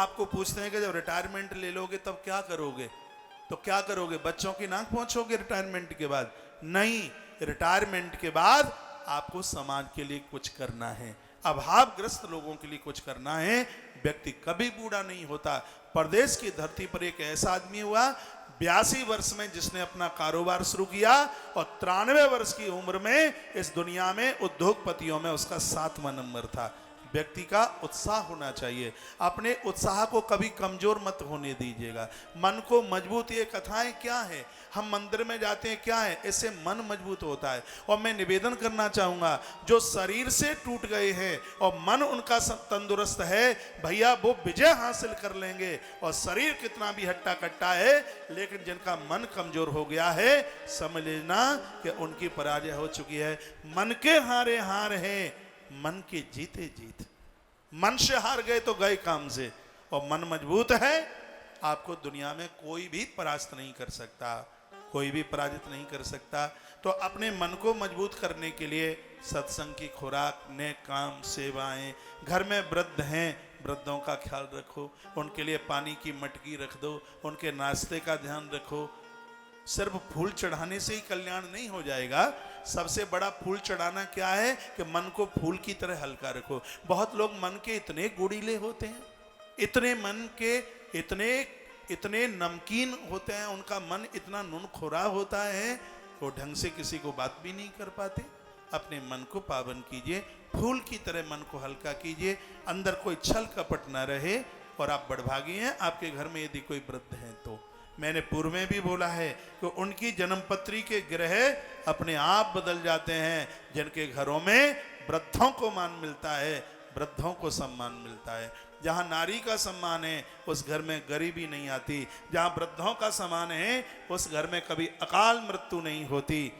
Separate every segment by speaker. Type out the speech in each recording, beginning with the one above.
Speaker 1: आपको पूछते हैं कि जब रिटायरमेंट ले लोगे तब क्या करोगे, तो क्या करोगे? बच्चों की नाक पहुंचोगे रिटायरमेंट के बाद? नहीं, रिटायरमेंट के बाद आपको समाज के लिए कुछ करना है, अभावग्रस्त लोगों के लिए कुछ करना है। व्यक्ति कभी बूढ़ा नहीं होता। प्रदेश की धरती पर एक ऐसा आदमी हुआ 82 वर्ष में जिसने अपना कारोबार शुरू किया और 93 वर्ष की उम्र में इस दुनिया में उद्योगपतियों में उसका 7वां नंबर था। व्यक्ति का उत्साह होना चाहिए, अपने उत्साह को कभी कमजोर मत होने दीजिएगा। मन को मजबूत, ये कथाएं क्या है, हम मंदिर में जाते हैं क्या है, इससे मन मजबूत होता है। और मैं निवेदन करना चाहूंगा, जो शरीर से टूट गए हैं और मन उनका तंदुरुस्त है, भैया वो विजय हासिल कर लेंगे। और शरीर कितना भी हट्टा कट्टा है, लेकिन जिनका मन कमजोर हो गया है, समझ लेना कि उनकी पराजय हो चुकी है। मन के हारे हार है, मन के जीते जीत। मन से हार गए तो गए काम से, और मन मजबूत है, आपको दुनिया में कोई भी परास्त नहीं कर सकता, कोई भी पराजित नहीं कर सकता। तो अपने मन को मजबूत करने के लिए सत्संग की खुराक, नेक काम, सेवाएं, घर में वृद्ध हैं, वृद्धों का ख्याल रखो, उनके लिए पानी की मटकी रख दो, उनके नाश्ते का ध्यान रखो। सिर्फ फूल चढ़ाने से ही कल्याण नहीं हो जाएगा। सबसे बड़ा फूल चढ़ाना क्या है कि मन को फूल की तरह हल्का रखो। बहुत लोग मन के इतने गुड़ीले होते हैं, इतने मन के इतने नमकीन होते हैं, उनका मन इतना नुनखोरा होता है, वो ढंग से किसी को बात भी नहीं कर पाते। अपने मन को पावन कीजिए, फूल की तरह मन को हल्का कीजिए, अंदर कोई छल कपट ना रहे। और आप बड़भागी हैं आपके घर में यदि कोई वृद्ध हैं तो। मैंने पूर्व में भी बोला है कि उनकी जन्मपत्री के ग्रह अपने आप बदल जाते हैं। जिनके घरों में वृद्धों को मान मिलता है, वृद्धों को सम्मान मिलता है। जहाँ नारी का सम्मान है उस घर में गरीबी नहीं आती, जहाँ वृद्धों का सम्मान है उस घर में कभी अकाल मृत्यु नहीं होती।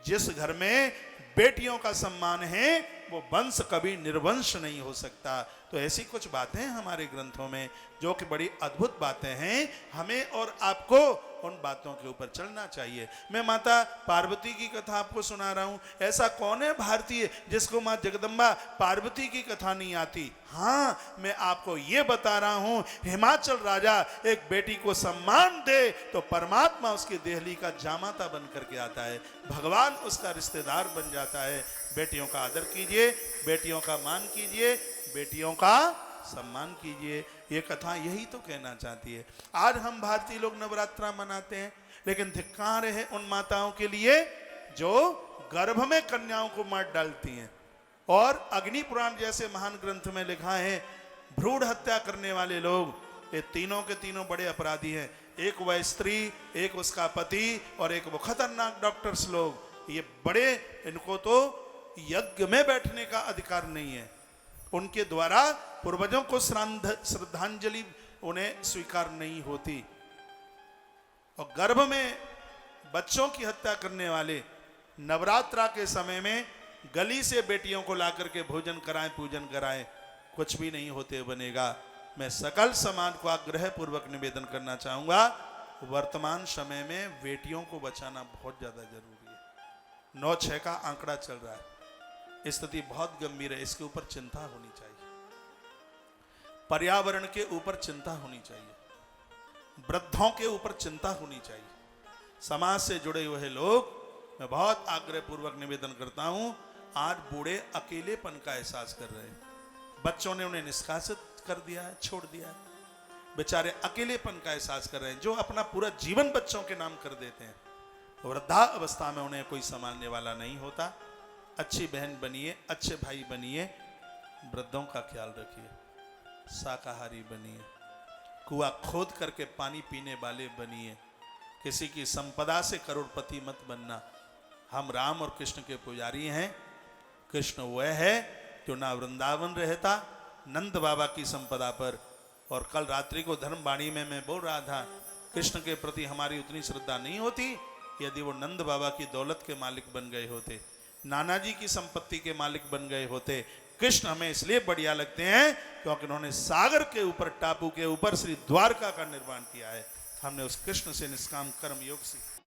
Speaker 1: जिस घर में बेटियों का सम्मान है वो वंश कभी निर्वंश नहीं हो सकता। तो ऐसी कुछ बातें हमारे ग्रंथों में जो कि बड़ी अद्भुत बातें हैं, हमें और आपको उन बातों के ऊपर चलना चाहिए। मैं माता पार्वती की कथा आपको सुना रहा हूं। ऐसा कौन है भारतीय जिसको मां जगदम्बा पार्वती की कथा नहीं आती? हाँ, मैं आपको ये बता रहा हूं, हिमाचल राजा एक बेटी को सम्मान दे तो परमात्मा उसकी देहली का जामाता बन करके आता है, भगवान उसका रिश्तेदार बन जाता है। बेटियों का आदर कीजिए, बेटियों का मान कीजिए, बेटियों का सम्मान कीजिए। ये कथा यही तो कहना चाहती है। आज हम भारतीय लोग नवरात्रा मनाते हैं, लेकिन धिक्कार है उन माताओं के लिए जो गर्भ में कन्याओं को मार डालती हैं। और अग्नि पुराण जैसे महान ग्रंथ में लिखा है, भ्रूण हत्या करने वाले लोग, ये तीनों के तीनों बड़े अपराधी हैं। एक वह स्त्री, एक उसका पति और एक वो खतरनाक डॉक्टर्स लोग। ये बड़े, इनको तो यज्ञ में बैठने का अधिकार नहीं है। उनके द्वारा पूर्वजों को श्रद्धांजलि उन्हें स्वीकार नहीं होती। और गर्भ में बच्चों की हत्या करने वाले नवरात्रा के समय में गली से बेटियों को लाकर के भोजन कराएं, पूजन कराएं, कुछ भी नहीं होते बनेगा। मैं सकल समाज को आग्रह पूर्वक निवेदन करना चाहूंगा, वर्तमान समय में बेटियों को बचाना बहुत ज्यादा जरूरी है। 9/6 का आंकड़ा चल रहा है, स्थिति बहुत गंभीर है, इसके ऊपर चिंता होनी चाहिए। पर्यावरण के ऊपर चिंता होनी चाहिए, वृद्धों के ऊपर चिंता होनी चाहिए। समाज से जुड़े हुए लोग, मैं बहुत आग्रह पूर्वक निवेदन करता हूं, आज बूढ़े अकेलेपन का एहसास कर रहे हैं। बच्चों ने उन्हें निष्कासित कर दिया है, छोड़ दिया है, बेचारे अकेलेपन का एहसास कर रहे हैं। जो अपना पूरा जीवन बच्चों के नाम कर देते हैं, वृद्धा अवस्था में उन्हें कोई संभालने वाला नहीं होता। अच्छी बहन बनिए, अच्छे भाई बनिए, वृद्धों का ख्याल रखिए, शाकाहारी बनिए, कुआं खोद करके पानी पीने वाले बनिए, किसी की संपदा से करोड़पति मत बनना। हम राम और कृष्ण के पुजारी हैं। कृष्ण वह है जो ना वृंदावन रहता, नंद बाबा की संपदा पर। और कल रात्रि को धर्मवाणी में मैं बोल रहा था, कृष्ण के प्रति हमारी उतनी श्रद्धा नहीं होती यदि वो नंद बाबा की दौलत के मालिक बन गए होते, नाना जी की संपत्ति के मालिक बन गए होते। कृष्ण हमें इसलिए बढ़िया लगते हैं क्योंकि उन्होंने सागर के ऊपर, टापू के ऊपर श्री द्वारका का निर्माण किया है। हमने उस कृष्ण से निष्काम कर्म योग सीखा।